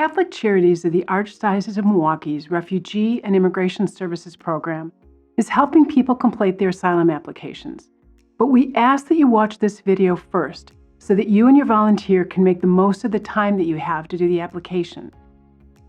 Catholic Charities of the Archdiocese of Milwaukee's Refugee and Immigration Services program is helping people complete their asylum applications. But we ask that you watch this video first so that you and your volunteer can make the most of the time that you have to do the application.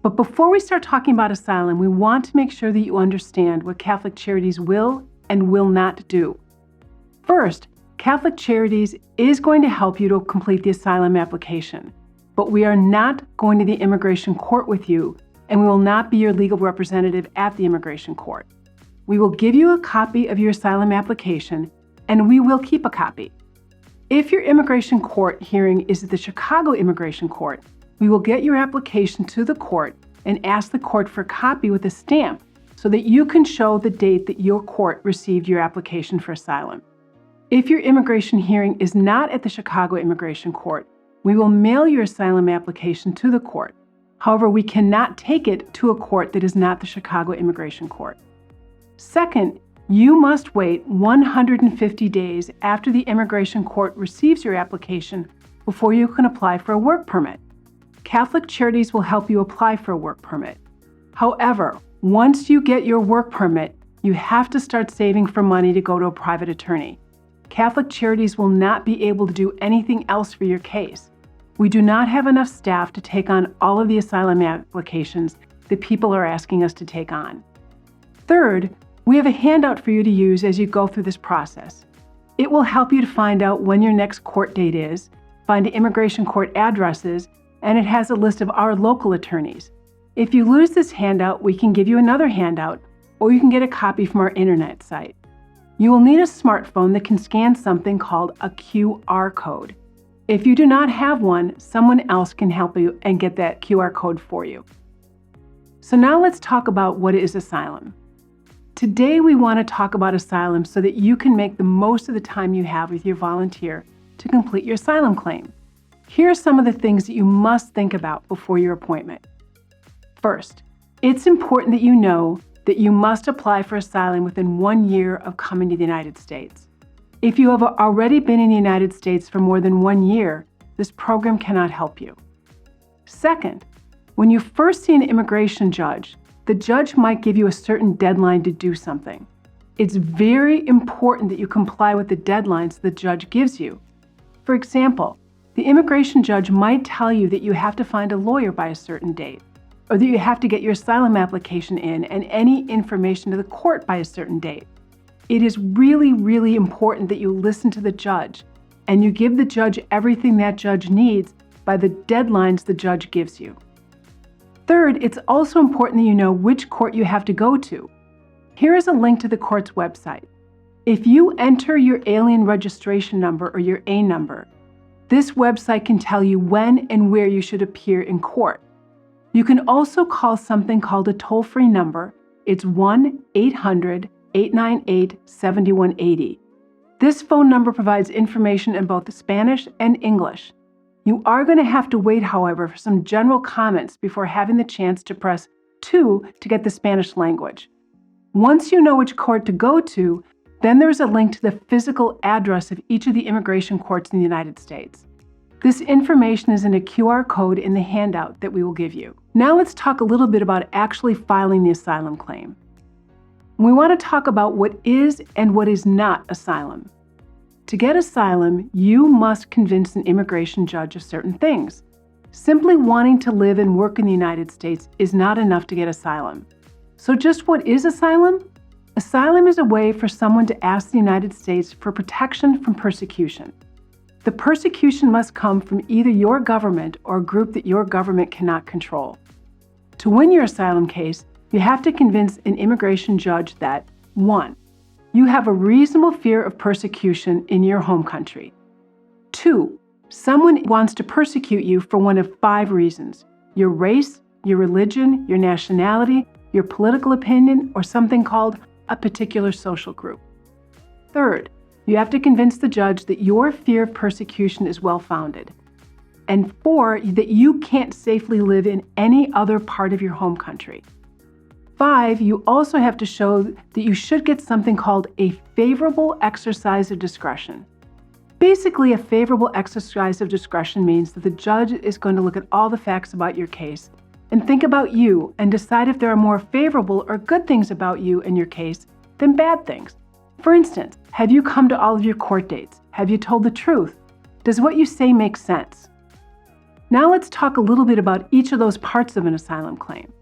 But before we start talking about asylum, we want to make sure that you understand what Catholic Charities will and will not do. First, Catholic Charities is going to help you to complete the asylum application, but we are not going to the immigration court with you, and we will not be your legal representative at the immigration court. We will give you a copy of your asylum application, and we will keep a copy. If your immigration court hearing is at the Chicago Immigration Court, we will get your application to the court and ask the court for a copy with a stamp so that you can show the date that your court received your application for asylum. If your immigration hearing is not at the Chicago Immigration Court, we will mail your asylum application to the court. However, we cannot take it to a court that is not the Chicago Immigration Court. Second, you must wait 150 days after the immigration court receives your application before you can apply for a work permit. Catholic Charities will help you apply for a work permit. However, once you get your work permit, you have to start saving for money to go to a private attorney. Catholic Charities will not be able to do anything else for your case. We do not have enough staff to take on all of the asylum applications that people are asking us to take on. Third, we have a handout for you to use as you go through this process. It will help you to find out when your next court date is, find immigration court addresses, and it has a list of our local attorneys. If you lose this handout, we can give you another handout, or you can get a copy from our internet site. You will need a smartphone that can scan something called a QR code. If you do not have one, someone else can help you and get that QR code for you. So now let's talk about what is asylum. Today we want to talk about asylum so that you can make the most of the time you have with your volunteer to complete your asylum claim. Here are some of the things that you must think about before your appointment. First, it's important that you know that you must apply for asylum within 1 year of coming to the United States. If you have already been in the United States for more than 1 year, this program cannot help you. Second, when you first see an immigration judge, the judge might give you a certain deadline to do something. It's very important that you comply with the deadlines the judge gives you. For example, the immigration judge might tell you that you have to find a lawyer by a certain date, or that you have to get your asylum application in and any information to the court by a certain date. It is really, really important that you listen to the judge and you give the judge everything that judge needs by the deadlines the judge gives you. Third, it's also important that you know which court you have to go to. Here is a link to the court's website. If you enter your alien registration number or your A number, this website can tell you when and where you should appear in court. You can also call something called a toll-free number. It's 1-800-898-7180. This phone number provides information in both Spanish and English. You are going to have to wait, however, for some general comments before having the chance to press 2 to get the Spanish language. Once you know which court to go to, then there's a link to the physical address of each of the immigration courts in the United States. This information is in a QR code in the handout that we will give you. Now let's talk a little bit about actually filing the asylum claim. We want to talk about what is and what is not asylum. To get asylum, you must convince an immigration judge of certain things. Simply wanting to live and work in the United States is not enough to get asylum. So just what is asylum? Asylum is a way for someone to ask the United States for protection from persecution. The persecution must come from either your government or a group that your government cannot control. To win your asylum case, you have to convince an immigration judge that 1. You have a reasonable fear of persecution in your home country. 2. Someone wants to persecute you for one of 5 reasons: your race, your religion, your nationality, your political opinion, or something called a particular social group. Third, you have to convince the judge that your fear of persecution is well-founded. And 4, that you can't safely live in any other part of your home country. 5, you also have to show that you should get something called a favorable exercise of discretion. Basically, a favorable exercise of discretion means that the judge is going to look at all the facts about your case and think about you and decide if there are more favorable or good things about you in your case than bad things. For instance, have you come to all of your court dates? Have you told the truth? Does what you say make sense? Now let's talk a little bit about each of those parts of an asylum claim.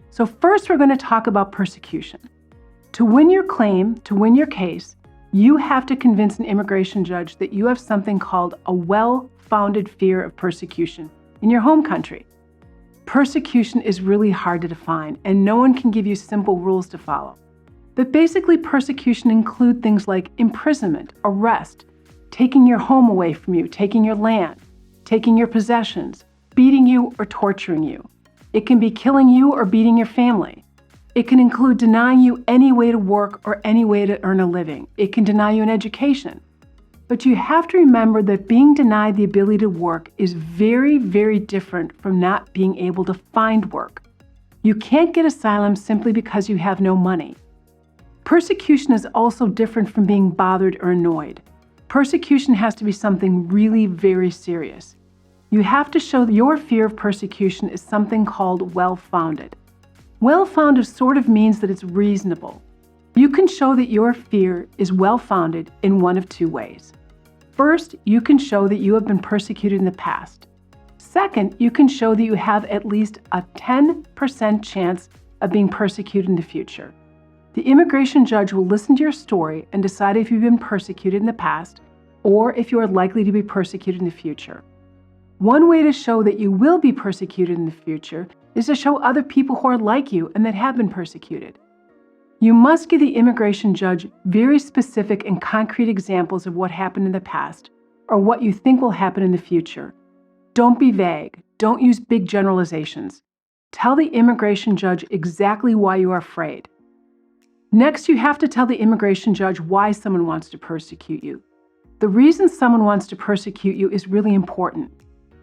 So first, we're going to talk about persecution. To win your claim, to win your case, you have to convince an immigration judge that you have something called a well-founded fear of persecution in your home country. Persecution is really hard to define, and no one can give you simple rules to follow. But basically, persecution includes things like imprisonment, arrest, taking your home away from you, taking your land, taking your possessions, beating you or torturing you. It can be killing you or beating your family. It can include denying you any way to work or any way to earn a living. It can deny you an education. But you have to remember that being denied the ability to work is very, very different from not being able to find work. You can't get asylum simply because you have no money. Persecution is also different from being bothered or annoyed. Persecution has to be something really very serious. You have to show that your fear of persecution is something called well-founded. Well-founded sort of means that it's reasonable. You can show that your fear is well-founded in one of two ways. First, you can show that you have been persecuted in the past. Second, you can show that you have at least a 10% chance of being persecuted in the future. The immigration judge will listen to your story and decide if you've been persecuted in the past or if you are likely to be persecuted in the future. One way to show that you will be persecuted in the future is to show other people who are like you and that have been persecuted. You must give the immigration judge very specific and concrete examples of what happened in the past or what you think will happen in the future. Don't be vague. Don't use big generalizations. Tell the immigration judge exactly why you are afraid. Next, you have to tell the immigration judge why someone wants to persecute you. The reason someone wants to persecute you is really important.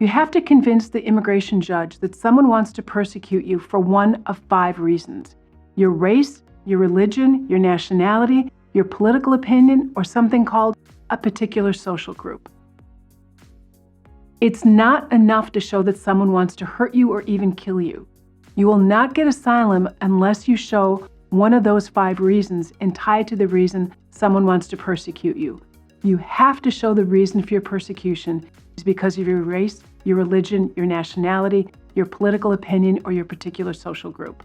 You have to convince the immigration judge that someone wants to persecute you for one of 5 reasons: your race, your religion, your nationality, your political opinion, or something called a particular social group. It's not enough to show that someone wants to hurt you or even kill you. You will not get asylum unless you show one of those 5 reasons and tie it to the reason someone wants to persecute you. You have to show the reason for your persecution is because of your race, your religion, your nationality, your political opinion, or your particular social group.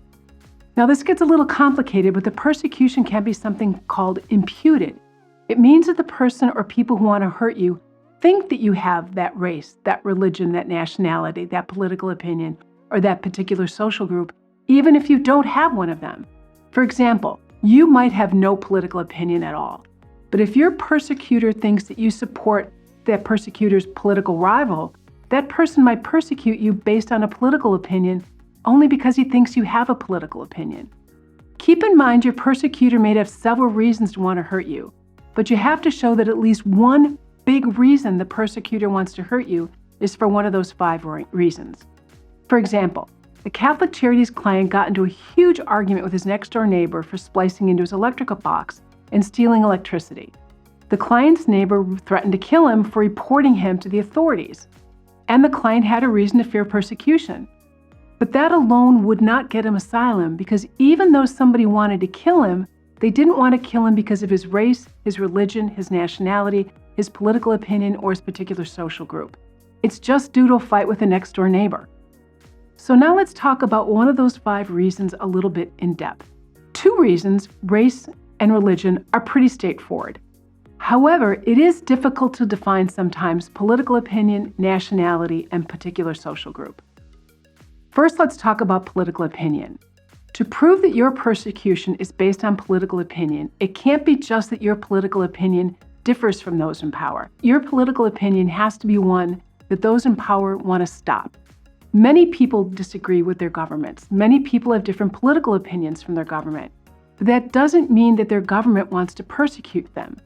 Now, this gets a little complicated, but the persecution can be something called imputed. It means that the person or people who want to hurt you think that you have that race, that religion, that nationality, that political opinion, or that particular social group, even if you don't have one of them. For example, you might have no political opinion at all, but if your persecutor thinks that you support that persecutor's political rival, that person might persecute you based on a political opinion only because he thinks you have a political opinion. Keep in mind your persecutor may have several reasons to want to hurt you, but you have to show that at least one big reason the persecutor wants to hurt you is for one of those 5 reasons. For example, a Catholic Charities client got into a huge argument with his next-door neighbor for splicing into his electrical box and stealing electricity. The client's neighbor threatened to kill him for reporting him to the authorities, and the client had a reason to fear persecution. But that alone would not get him asylum because even though somebody wanted to kill him, they didn't want to kill him because of his race, his religion, his nationality, his political opinion, or his particular social group. It's just due to a fight with a next-door neighbor. So now let's talk about one of those 5 reasons a little bit in depth. 2 reasons, race and religion, are pretty straightforward. However, it is difficult to define sometimes political opinion, nationality, and particular social group. First, let's talk about political opinion. To prove that your persecution is based on political opinion, it can't be just that your political opinion differs from those in power. Your political opinion has to be one that those in power want to stop. Many people disagree with their governments. Many people have different political opinions from their government. But that doesn't mean that their government wants to persecute them.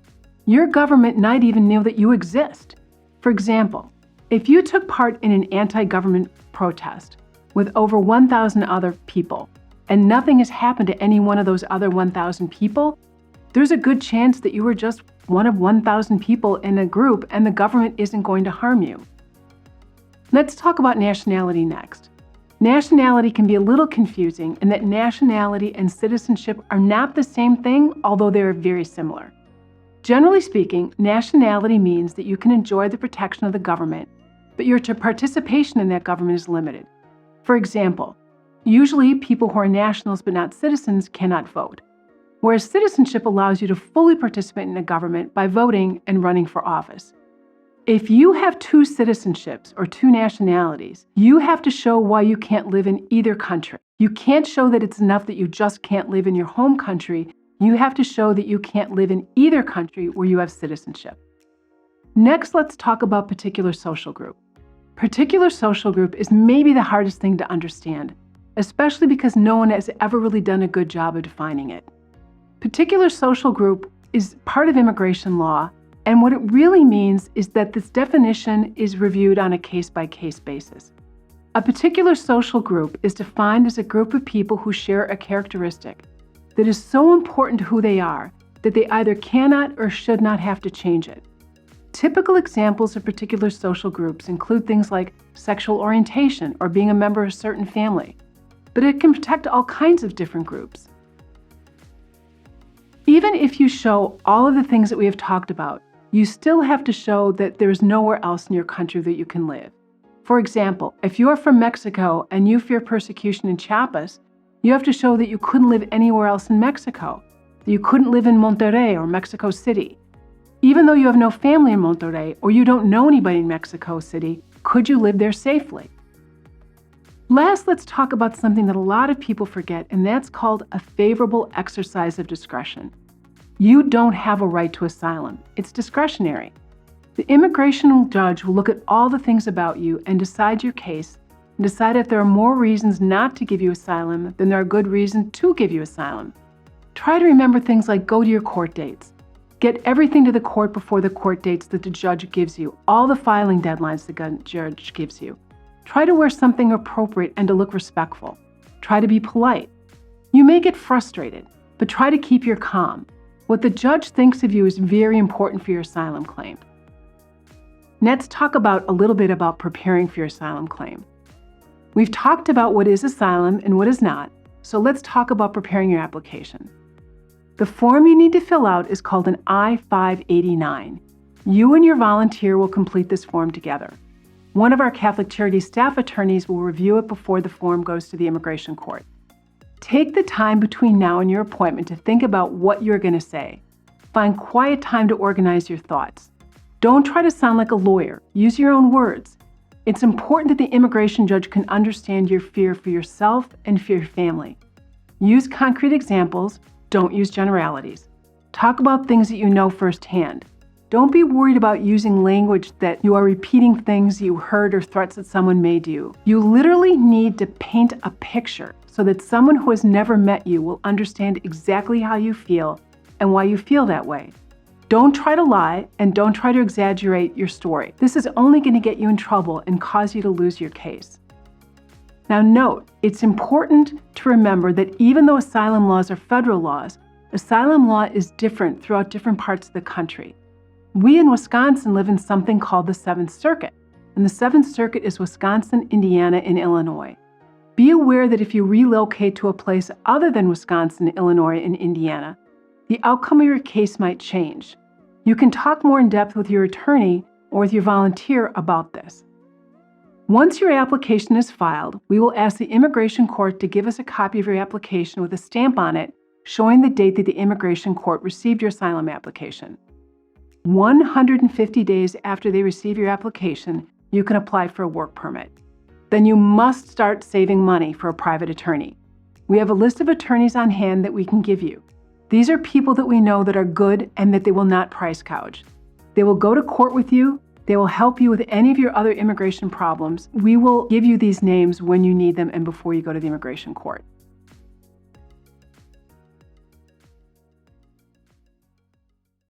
Your government might even know that you exist. For example, if you took part in an anti-government protest with over 1,000 other people, and nothing has happened to any one of those other 1,000 people, there's a good chance that you were just one of 1,000 people in a group and the government isn't going to harm you. Let's talk about nationality next. Nationality can be a little confusing in that nationality and citizenship are not the same thing, although they are very similar. Generally speaking, nationality means that you can enjoy the protection of the government, but your participation in that government is limited. For example, usually people who are nationals but not citizens cannot vote, whereas citizenship allows you to fully participate in a government by voting and running for office. If you have two citizenships or two nationalities, you have to show why you can't live in either country. You can't show that it's enough that you just can't live in your home country. You have to show that you can't live in either country where you have citizenship. Next, let's talk about particular social group. Particular social group is maybe the hardest thing to understand, especially because no one has ever really done a good job of defining it. Particular social group is part of immigration law, and what it really means is that this definition is reviewed on a case-by-case basis. A particular social group is defined as a group of people who share a characteristic that is so important to who they are that they either cannot or should not have to change it. Typical examples of particular social groups include things like sexual orientation or being a member of a certain family, but it can protect all kinds of different groups. Even if you show all of the things that we have talked about, you still have to show that there is nowhere else in your country that you can live. For example, if you are from Mexico and you fear persecution in Chiapas, you have to show that you couldn't live anywhere else in Mexico, that you couldn't live in Monterrey or Mexico City. Even though you have no family in Monterrey or you don't know anybody in Mexico City, could you live there safely? Last, let's talk about something that a lot of people forget, and that's called a favorable exercise of discretion. You don't have a right to asylum. It's discretionary. The immigration judge will look at all the things about you and decide your case, and decide if there are more reasons not to give you asylum than there are good reasons to give you asylum. Try to remember things like go to your court dates. Get everything to the court before the court dates that the judge gives you, all the filing deadlines the judge gives you. Try to wear something appropriate and to look respectful. Try to be polite. You may get frustrated, but try to keep your calm. What the judge thinks of you is very important for your asylum claim. Let's talk a little bit about preparing for your asylum claim. We've talked about what is asylum and what is not, so let's talk about preparing your application. The form you need to fill out is called an I-589. You and your volunteer will complete this form together. One of our Catholic Charities staff attorneys will review it before the form goes to the immigration court. Take the time between now and your appointment to think about what you're going to say. Find quiet time to organize your thoughts. Don't try to sound like a lawyer. Use your own words. It's important that the immigration judge can understand your fear for yourself and for your family. Use concrete examples. Don't use generalities. Talk about things that you know firsthand. Don't be worried about using language that you are repeating things you heard or threats that someone made you. You literally need to paint a picture so that someone who has never met you will understand exactly how you feel and why you feel that way. Don't try to lie and don't try to exaggerate your story. This is only going to get you in trouble and cause you to lose your case. Now note, it's important to remember that even though asylum laws are federal laws, asylum law is different throughout different parts of the country. We in Wisconsin live in something called the Seventh Circuit, and the Seventh Circuit is Wisconsin, Indiana, and Illinois. Be aware that if you relocate to a place other than Wisconsin, Illinois, and Indiana, the outcome of your case might change. You can talk more in depth with your attorney or with your volunteer about this. Once your application is filed, we will ask the immigration court to give us a copy of your application with a stamp on it showing the date that the immigration court received your asylum application. 150 days after they receive your application, you can apply for a work permit. Then you must start saving money for a private attorney. We have a list of attorneys on hand that we can give you. These are people that we know that are good and that they will not price gouge. They will go to court with you. They will help you with any of your other immigration problems. We will give you these names when you need them and before you go to the immigration court.